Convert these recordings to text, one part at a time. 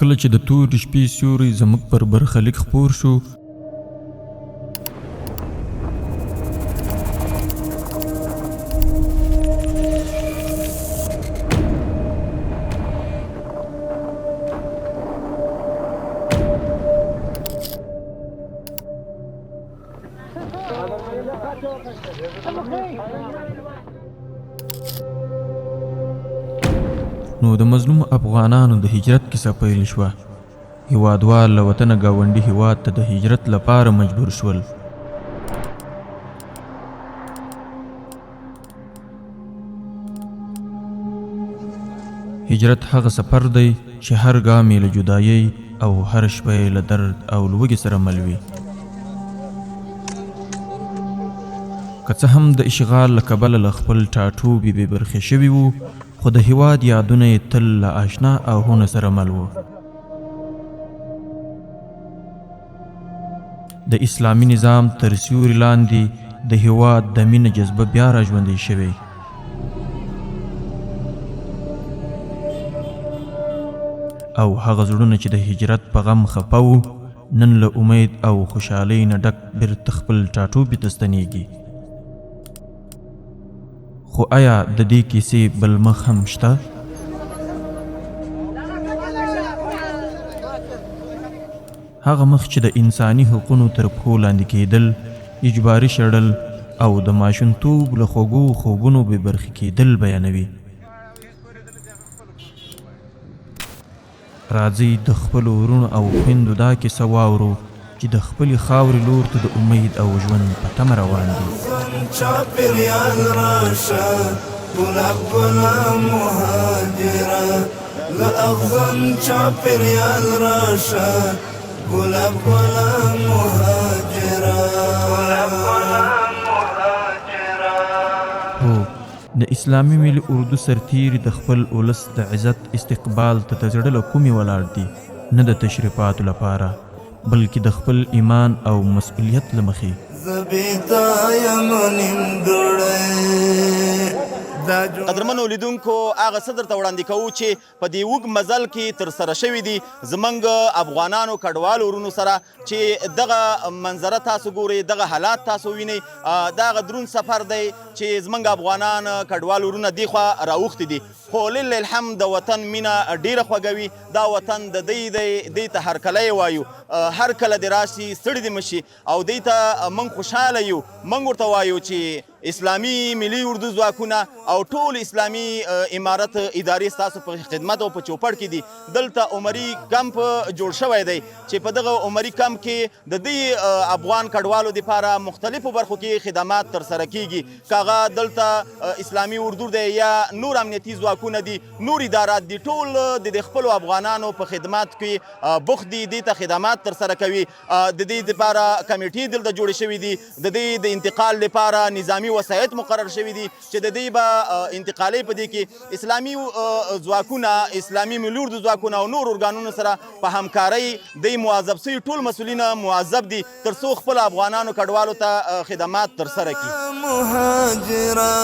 کله چې د تورې شپې سیوری زموږ پر برخلیک خپور شو، نو د مظلوم افغانانو د هجرت کیسه پیل شوه. هیوادوال له وطنه ګاونډي هیواد ته د هجرت لپاره مجبور شول. هجرت هغه سفر دی چې هر ګام یې له جدایۍ او هر شپه یې له درد او لوږې سره مل وي. که څه هم د اشغال له کبله له خپل ټاټوبي بې برخې شوي وو، خو د هیواد یادونه یې تل له آشنا آهونه سره مل وو. د اسلامي نظام تر سیوري لاندې د هیواد د مینې جذبه بیا را ژوندۍ شوې. او هغه زړونه چې د هجرت په غم خفه وو، نن له امید او خوشحالۍ نه ډک بیرته خپل ټاټوبي ته ستنېږي. خو آیا د دې کیسې بل مخ هم شته؟ هغه مخ چې د انساني حقونو تر پښو لاندې کېدل، اجباري شړل او د ماشومتوب له خوږو خوبونو بې برخې کېدل بیانوي. راځئ د خپلو ورونو او خویندو دا کیسه واورو چې د خپلې خاورې لور ته د امید او ژوند په تمه روان دي. چاپېریال راشه ګلاب ګلاب مهاجره، له افغان چاپېریال راشه ګلاب ګلاب مهاجره. هو، د اسلامي ملي اردو سرتیري د خپل ولس د عزت استقبال ته د زړه له کومې ولاړ دي، نه د تشریفاتو لپاره بلکې د خپل ایمان او مسؤلیت له مخې. قدرمنو لیدونکو، هغه څه درته وړاندې کوو چې په دې اوږد مزل کې ترسره شوي دي زموږ افغانانو کډوالو ورونو سره، چې دغه منظره تاسو ګورئ، دغه حالات تاسو وینئ. دا هغه دروند سفر دی چې زموږ افغانان کډوال ورونه دې خوا راوښتي دي. خو لله الحمد د وطن مینه ډېره خوږوي. دا وطن د دوی دی، دې ته هرکلی وایو. هر کله دې راشي ستړي دې مشي او دې ته موږ خوشحاله یو. موږ ورته وایو چې اسلامي ملي اردو ځواکونه او ټول اسلامي امارت ادارې ستاسو په خدمت او په چوپړ کې دي. دلته عمري کمپ جوړ شوی دی چې په دغه عمري کمپ کې د دې افغان کډوالو دپاره مختلفو برخو کې خدمات ترسره کیږي. که هغه دلته اسلامي اردو دی یا نور امنیتي ځواکونه دي، نور ادارات دي، ټول د خپلو افغانانو په خدمات کې بوخت دي، دې ته خدمات ترسره کوي. د دې دپاره کمیټې دلته جوړې شوي دي، د دې د انتقال لپاره نظامي وسایط مقرر شوي دي چې د دې به انتقالۍ په دې کې اسلامي ځواکونه، اسلامي ملي اردو ځواکونه او نور ارګانونو سره په همکارۍ دی معذب سوي ټول مسؤلین معذب دي تر څو خپل افغانانو کډوالو ته خدمات ترسره کړي. مهاجره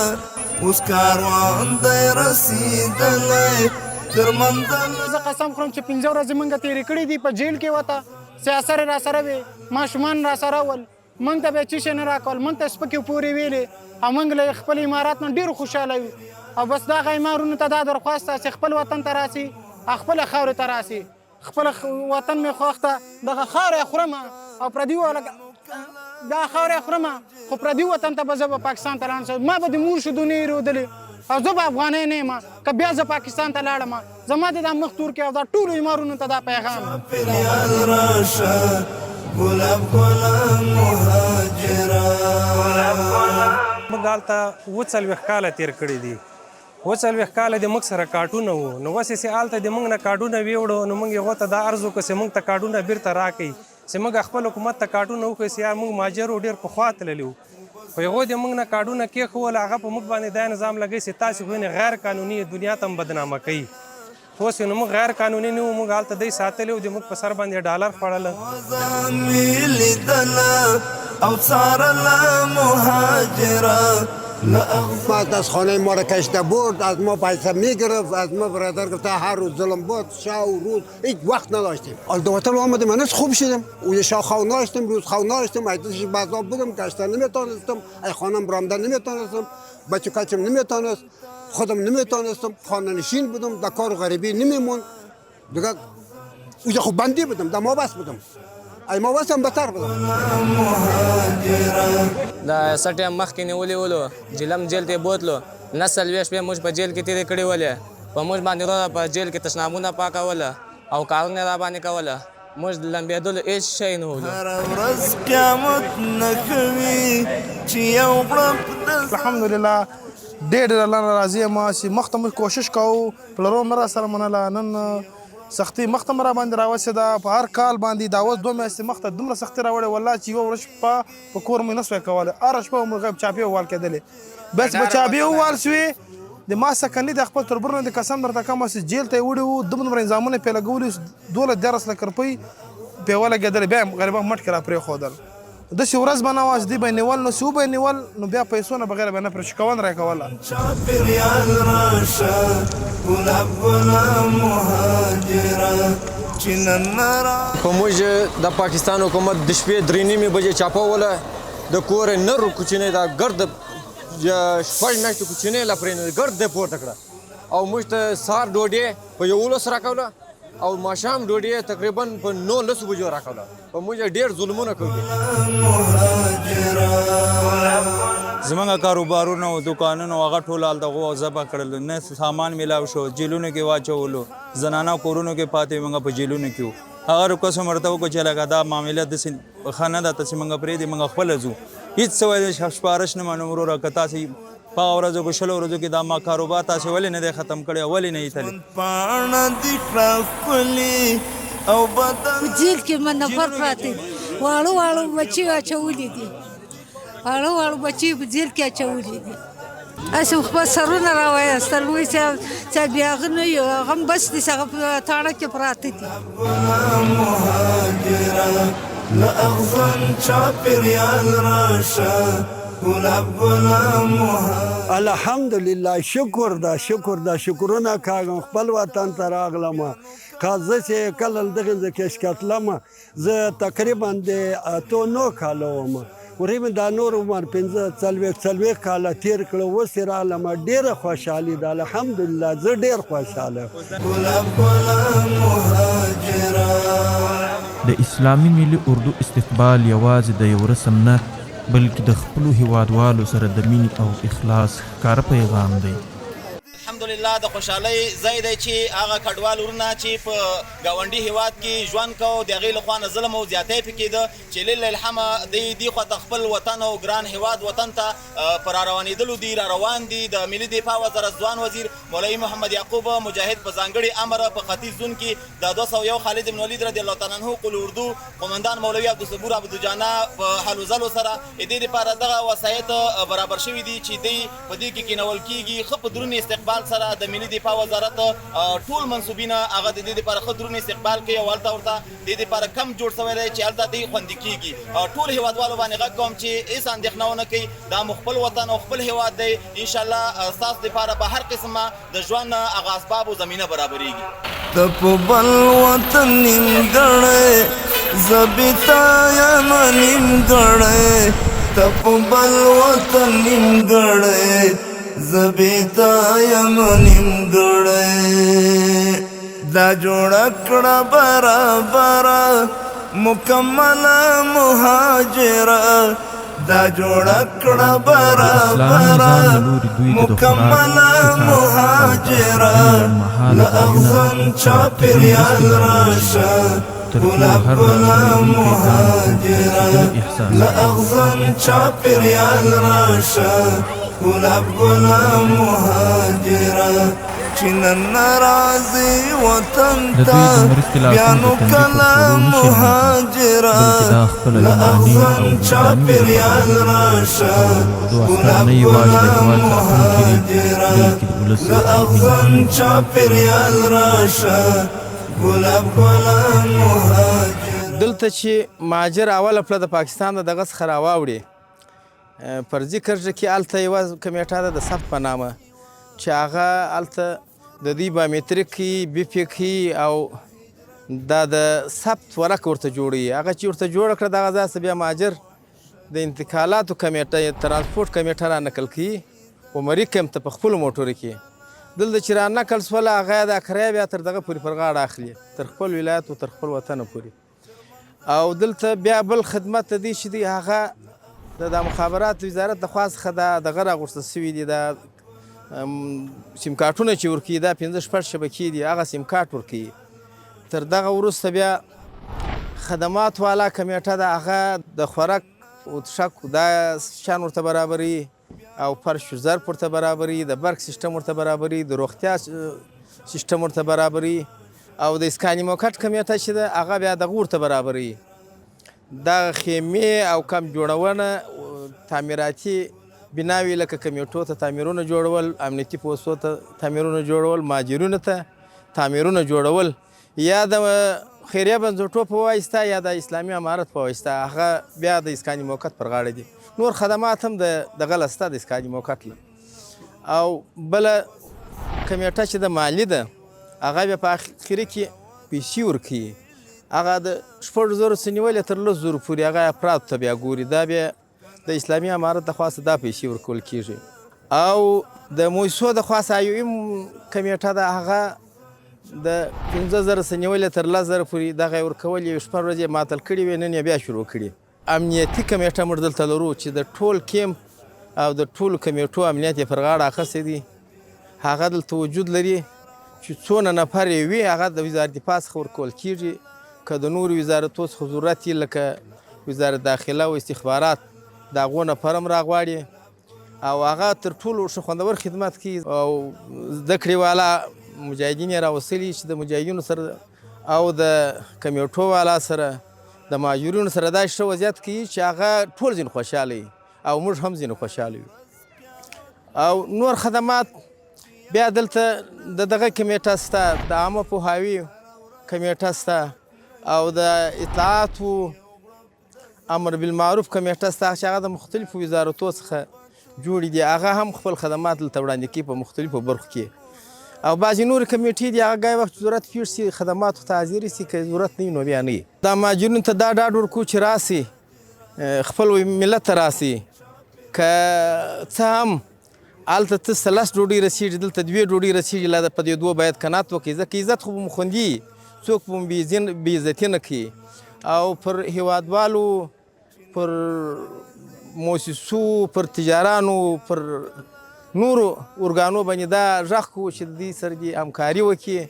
اوس کاروان دی رسېدلی تر منزل. زه قسم خورم چې 15 ورځې موږ تېرې کړي دي په جیل کې وته، سیاسر را سره وې، ماشومان را سره ول، موږ ته به یې څه شی نه راکول، موږ ته سپکې پورې ویلې او موږ له خپل امارات نه ډېر خوشحاله یو. او بس دغه ایمارونو ته دا درخواست ده چې خپل وطن ته راسي، خپله خاورې ته راسي. خپل وطن مې خوښ ده، دغه خاوره خورم او پردي دا خاوره خورم، خو پردي وطن ته به زه به پاکستان ته لاړم شم. ما به د مور شیدو نه یې رودلې او زه به افغانی نه یم. که بیا زه پاکستان ته لاړم، زما د دا مخ تور کې او دا ټولو ایمارونو ته دا پیغام ګلاب ګلاب مهاجره. موږ هلته 40 کاله تېر کړي دي. 40 کاله د موږ سره کارټونه وو، نو اوس یې هلته د موږ نه کارټونه ویوړو، نو موږ هغو ته دا عرض وکړو چې موږ ته کارټونه بیرته راکړئ، چې موږ خپل حکومت ته کارټونه وکړو چې یا موږ مهاجر ډېر پخوا تللي وو. خو هغوی د موږ نه کارټونه کېښول، هغه په موږ باندې دا نظام لګوي چې تاسې خو یې غیر قانوني دنیا ته هم بدنامه کوي. اوس نو موږ غیر قانوني نه وو، موږ هلته دی ساتلی وو، د موږ په سر باندې ډالر خوړله. مې لیدله او څارله مهاجره بعد از خانه ما را کشته برد، از ما پیسه میگرفت، از ما برادر گفت هر روز ظلم بود، شب و روز هیچ وقت نداشتیم. از دو وطن آمدیم من خوب شدم و یه شب خو نداشتم، روز خو نداشتم، ایتش بازار بودم کشته نمیتونستم، ای خانم برآمده نمیتونستم، بچه کچم نمیتونست، خودم نمیتونستم، خانه نشین بودم، در کار غریبی نمیمون دیگه. اوجا خوب بندی بودم، در ما بس بودم، ای ما بس هم بتر بودم. دا څه ټایم مخکې نیولي ولو جیلم جیل ته بوتلو نه څلوېښت بیا موږ په جیل کې تېرې کړې ولې په موږ باندې وروره په جیل کې تشنابونه پاکوله او کارونه را باندې کوله موږ لمبېدلو هېڅ شی نه ولو. هره ورځ قیامت نه کوي چې یو غړپ د الحمدلله ډېر الله نه راضي یم چې مخته موږ کوشش کوو پلرو نه را سره منله نن سختي مخته مې را باندې راوسې ده په هر کال باندې دا اوس 2 میاشتې مخته دومره سختي راوړې والله چې یوه ورځ شپه په کور مې نه سوی کولی هره شپه مو غیب چاپې ووال کېدلې بس په چاپې ووال سوې د ما سکني د خپل تربور نه د قسم درته کوم چې جیل ته یې وړي وو دومره نظامونه پرې لګولي 12 لکه روپۍ پرې ولګېدلې بیا یې غریبان مټ کې را پرېښودل داسې ورځ به نه وه چې دوی به یې نیول نو چې وبه یې نیول نو بیا پیسو نه بغیر به نه پرې شکون را یې کوله. چاپېریال راشه ګلاب ګله مهاجره چې نن را په موږ د پاکستان حکومت د شپې 3:30 بجې چاپوله د کور نر کوچنی دا ګرد شپږ میاشتې کوچنی لا پرېنه ګرد دی پورته کړه او موږ ته سهار ډوډۍ په 11 راکوله او ماښام ډوډۍ تقریبا په 9 بجو راکوله په موږ ډېر ظلمونه کوي. زمونږ کاروبارونه او دوکانونه هغه ټول هلته ذبح کړل نه سامان میلاو شو جیلونو کې واچولو زنانه کورونو کې پاتې موږ په جیلونو کې وو هغه رقص مرته وکړو چې لکه دا معامله داسې ښه نه ده ته چې موږ پرېږدي موږ خپله ځو هېڅ څه وایي سپارښت نه منو وروره که تاسې په هغه ورځو کې 20 ورځو کې دا ما کاروبار تاسې ولې نه دی ختم کړی او ولې نه یې تللی پاڼه دې کړه ښکلي او بدن جیل کې من نفر پراته واړو واړو بچي اچولي دي واړو واړو بچي په جیل کې اچولي دي اسو خپل سرونه راوایستل وایي چې بیا هغه نه یو هغه هم بس دي چې هغه په تاړه کې پراته دي. مهاجره له اغزن چاپېریال راشه ګلاب ګله مهاجره. الحمدلله شکر ده شکرونه کاږم خپل وطن ته راغلم که زه چې کله دغه ځای کې ښکتلم زه تقریبا د 9 کاله وم ورېمې دا نور عمر 45 کاله تېر کړه اوس یې راغلم ډېره خوشحالي ده الحمدلله زه ډېر خوشحاله ګلاب ګله مهاجره. د اسلامي ملي اردو استقبال یوازې د یو رسم نه بلکې د خپلو هیوادوالو سره د مینې او اخلاص ښکاره پیغام دی. الحمدلله د خوشحالۍ ځای دی چې هغه کډوال ورونه چې په ګاونډي هیواد کې ژوند کوو د هغې له خوا نه ظلم او زیاتی پې کېده چې لله الحمه دی دې خواته خپل وطن او ګران هیواد وطن ته په را روانېدلو دي را روان دي. د ملي دفاع وزارت ځوان وزیر مولوي محمد یعقوب مجاهد په ځانګړي امر په ختیځ زون کې د 201 خالد بن ولید رضی الله تعالی عنه قل اردو قومندان مولوي عبدالصبور عبدالجانا په هلو ځلو سره د دې دپاره دغه وسایط برابر شوي دي چې دی په دې کې کینول کېږي ښه په درون استقبال سره د ملي دفاع وزارت ټول منصوبین هغه د دې دپاره ښه درون استقبال کوي او هلته ورته د دې دپاره کم جوړ شوی دی چې هلته دی خوندي کېږي. ټول هیوادوالو باندې غږ کوم چې هېڅ اندېښنه ونه کوي دا مو خپل وطن او خپل هیواد دی انشاءالله ستاسو دپاره به هر قسمه د ژوند هغه اسباب او زمینه برابرېږي. ته په بل وطن نیمګړی زه بې تا یم نیمګړی ته په بل وطن نیمګړی زه بې تا یم نیمګړی دا جوړه کړه برابره مکمله مهاجره دا جوړه کړه برابره مکمله مهاجره له اغزن چاپېریال راشه ګلاب ګله مهاجره له اغزن چاپېریال راشه ګلاب ګله مهاجره چې نن راځي وطن ته بیا نو کله مهاجره له اغزن چاپېریال راشه ګلاب ګله مهاجره له اغزن چاپېریال راشه ګلاب ګله مهاجره. دلته چې مهاجر اوله پله د پاکستان د دغه څخه راواوړي فرضي کرښه کې هلته یوه کمیټه ده د ثبت په نامه چې هغه هلته د دوی بایومټریک BPK او دا د ثبت ورقه ورته جوړوي. هغه چې ورته جوړه کړه دغه ځای څخه بیا مهاجر د انتقالاتو کمیټه ترانسپورټ کمیټه را نقل کوي عمري کیمپ ته په خپلو موټرو کې. دلته چې را نقل شوله هغه یې دا کرایه بیا تر دغه پورې پر غاړه اخلي تر خپل ولایت و تر خپل وطنه پورې. او دلته بیا بل خدمت د دې چې دی هغه د مخابرات وزارت د خوا څخه دغه راغوښتل سوي دي دا سیم کارټونه چې ورکوي دا 5-6 شبکې دي هغه سیم کارټ ورکوي. تر دغه وروسته بیا خدمات والا کمیټه ده هغه د خوراک او څښاک دا شیان ورته برابروي او فرش و ظرف ورته برابروي د برق سیستم ورته برابروي د روغتیا سیستم ورته برابروي او د اسکاني موقت کمیټه چې ده هغه بیا دغه ورته برابروي. دا خیمې او کم جوړونه تعمیراتي بناوي لکه کمیټو ته تعمیرونه جوړول امنیتي پوستو ته تعمیرونه جوړول مهاجرینو ته تعمیرونه جوړول یا د خیریه بنسټونو په واسطه یا د اسلامي امارت په واسطه هغه بیا د اسکاني موقت پر غاړه دي. نور خدمات هم دغه لسته د اسکاني موقت له. او بله کمیټه چې د مالی ده هغه بیا په اخري کې پیسې ورکوي هغه د 6,000 څخه نیولې تر 10,000 پورې هغه افرادو ته بیا ګوري. دا بیا د اسلامي امارت د خوا څخه دا پیسې ورکول کېږي. او د موسسو د خوا څخه IOM کمیټه ده هغه د 15,000 څخه نیولې تر 10,000 پورې دغه یې ورکول یې شپږ ورځې معطل کړي وې نن یې بیا شروع کړي. امنیتي کمیټه موږ دلته لرو چې د ټول کیمپ او د ټولو کمیټو امنیت یې پر غاړه اخیستی دی. هغه دلته وجود لري چې څونه نفر یې وي هغه د وزارت دفاع څخه ورکول کېږي. که د نورو وزارتو څخه ضرورت یې لکه وزارت داخله او استخبارات د هغو نفر هم راغواړي او هغه تر ټولو ښه خوندور خدمت کوي. او زده کړې والا مجاهدین یې راوستلي چې د مجاهدینو سره او د کمیټو والا سره د مهاجرینو سره دا ښه وضعیت کوي چې هغه ټول ځینې خوشحاله وي او موږ هم ځینې خوشحاله یو. او نور خدمات بیا دلته د دغه کمیټه شته د عامه پوهاوي کمیټه شته او د اطلاعاتو امر بالمعروف کمیټه شته چې هغه د مختلفو وزارتو څخه جوړې دي. هغه هم خپل خدمات دلته وړاندې کوي په مختلفو برخو کې. او بعضې نورې کمیټې دي هغه ګای وخت ضرورت پېښ شي خدماتو ته حاضرې شي که ضرورت نه وي نو بیا نه وي. دا مهاجرینو ته دا ډاډ ورکوو چې راسي خپل ملت ته راسي که څه هم هلته ته 10 ډوډۍ رسېږي دلته 2 ډوډۍ رسېږي لا په دې دوه باید قناعت وکړي ځکه عزت خو به مو خوندي څوک به مو بې عزتي نه کوي. او پر هیوادوالو پر موسسو پر تجارانو پر نورو ارګانو باندې دا غږ کوو چې د دې سره دې همکاري وکړي.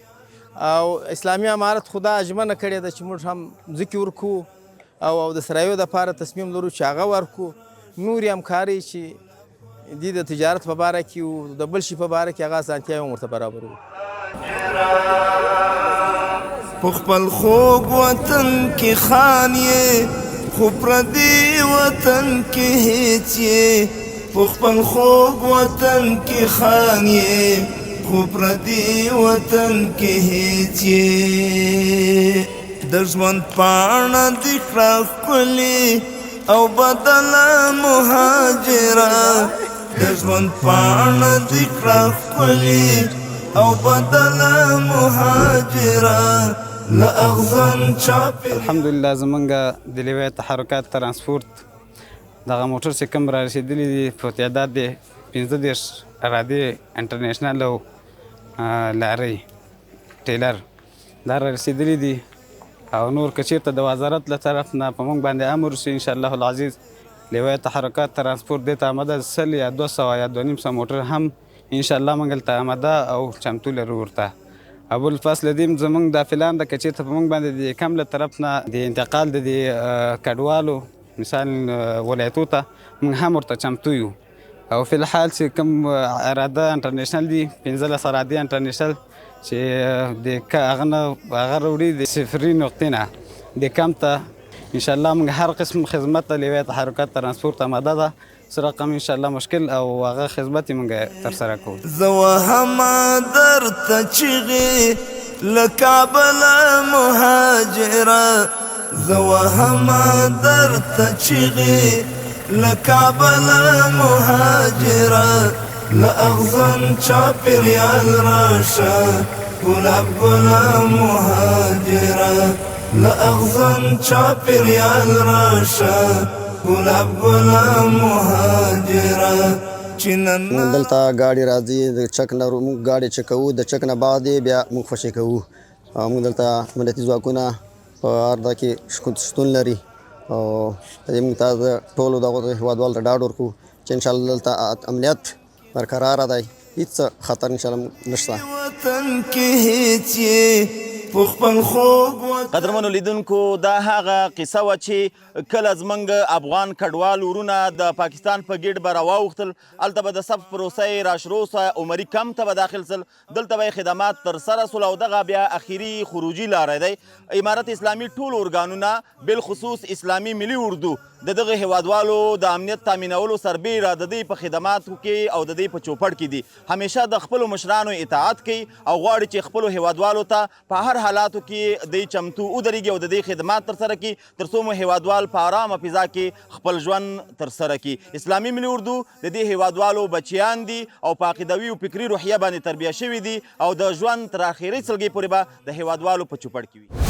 او اسلامي امارت خو دا ژمنه کړې ده چې موږ هم ځمکې ورکوو او د سرایو دپاره تصمیم لرو چې هغه ورکوو. نورې همکارۍ چې دې د تجارت په باره کې او د بل شي په باره کې هغه اسانتیاوې هم ورته برابروو. په خپل خوږ وطن کې خان یې خو پردي وطن کې هیڅ یې په خپل خوږ وطن کې خان یې خو پردي وطن کې هیڅ یې د ژوند پاڼه دې کړه ښکلې او بدله مهاجره د ژوند پاڼه دې کړه ښکلې او بدله مهاجره الحمدلله زمونږ د لوی تحرکات ترانسپورت دغه موټر چې کوم را رسېدلي دي په تعداد د 15 ارادې انټرنیشنل او لارۍ ټیلر دا را رسېدلي دي. او نور که چېرته د وزارت له طرف نه په موږ باندې امر وشي انشاءالله العزیز لوی تحرکات ترانسپورت دې ته آمده 100 یا 200 یا 250 موټر هم انشاءالله موږ هلته آمده او چمتو لرو ورته. ابوالفضل دیم زمونږ دا فلان ده که چېرته په موږ باندې د کم له طرف نه د انتقال د کډوالو مثال ولایتو ته موږ هم ورته چمتو یو. او فی الحال چې کوم اراده انټرنیشنل دي 15 ارادې انټرنیشنل چې د هغه نه هغه راوړي د 0 نقطې نه د کم ته انشاءالله موږ هر قسم خدمت ته لوی تحرکات ترانسپورت آماده ده. څه رقم انشاءالله مشکل او هغه خدمت یې موږ ترسره کوو. زه وهمه درته چیغې له کابله مهاجره زه وهمه درته چیغې لكعبل مهاجرة لأغصن شابر يا الرشا ولبلا مهاجرة لأغصن شابر يا الرشا ولبلا مهاجرة دلته ګاډي راځي د چک نه موږ ګاډي چکوو د چک نه بعد بیا موږ خوشی کوو موږ دلته ملتي ځواکونه په هر ځای کې شتون لري او موږ ته د ټولو دغو هېوادوالو ته ډاډ ورکوو چې انشاءالله دلته امنیت برقراره دی هېڅ خطر انشاءالله نشته قدرمنو لیدونکو دا هغه قصه وه چې کله زموږ افغان کډوال ورونه د پاکستان په ګېټ به راواوښتل هلته به د ثبت پروسه یې راشروع سوه عمري کمپ ته به داخل سل دلته به یې خدمات ترسره سول او دغه بیا اخري خروجي لاره دی امارت اسلامي ټول ارګانونه بالخصوص اسلامي ملي اردو د دغه هیوادوالو د امنیت تامینولو سربیره د دوی په خدماتو کې او د دوی په چوپړ کې دي همیشه د خپلو مشرانو اطاعت کوي او غواړي چې خپلو هیوادوالو ته په هر حالاتو کې دوی چمتو ودرېږي او د دوی خدمات ترسره کړي تر څو مو هیوادوال په ارامه فضا کې خپل ژوند ترسره کړي اسلامي ملي اردو د دې هیوادوالو بچیان دي او په عقیدوي او فکري روحیه باندې تربیه شوي دي او د ژوند تر اخري سلګۍ پورې به د هیوادوالو په چوپړ کې وي